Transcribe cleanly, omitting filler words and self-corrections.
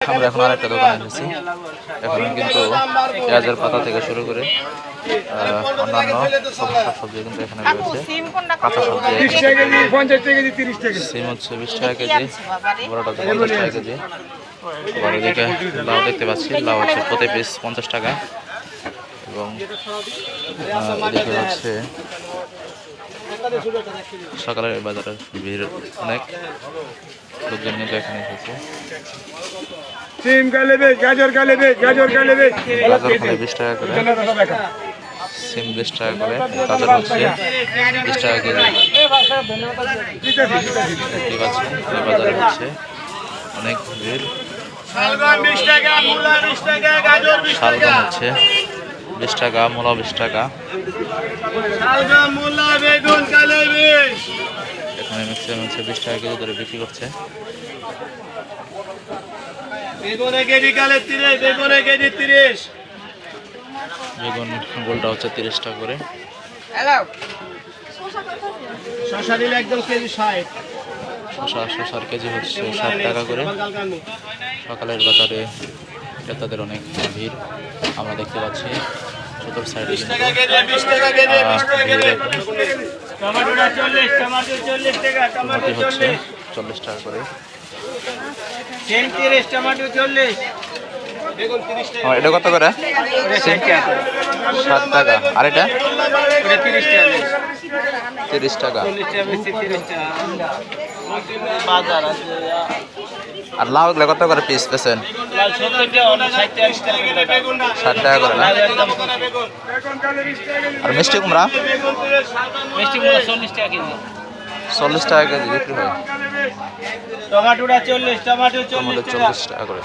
আমরা এখন আরেকটা দোকানে এসেছি। এখন কিন্তু পেঁয়াজের পাতা থেকে শুরু করে অন্যান্য সবজি কিন্তু এখানে রয়েছে। কাঁচা সবজি সিম হচ্ছে 20 টাকা কেজি, বড়টা হচ্ছে 50 টাকা কেজি। আবার এদিকে লাউ দেখতে পাচ্ছি, লাউ হচ্ছে প্রতি পিস 50 টাকা। এবং এদিকে হচ্ছে সকালের বাজারের ভিড় অনেক, লোকজন কিন্তু এখানে এসেছে। গাজর খালে 20 টাকা করে, সিম 20 টাকা করে, গাজর হচ্ছে 20 টাকা কেজি। দেখতে পাচ্ছেন এই বাজারে হচ্ছে অনেক ভিড়। শালগম হচ্ছে 20 টাকা, মূলা 20 টাকা। এখানে ম্যাক্সিমাম হচ্ছে 20 টাকা কেজি ধরে বিক্রি করছে। বেগুন গোলটা হচ্ছে 30 টাকা করে। শশার কেজি হচ্ছে 60 টাকা করে। সকালের বাজারে ক্রেতাদের অনেক ভিড় আমরা দেখতে পাচ্ছি। চতুর সাইডে হচ্ছে 40 টাকা করে। এটা কত করে? 60 টাকা। আর এটা 30 টাকা। আর লাউ গুলো কত করে পিস পেছেন? 60 টাকা করে না? আর মিষ্টি কুমড়া 40 টাকা কেজি বিক্রি হয়। টমেটো 40 টাকা করে।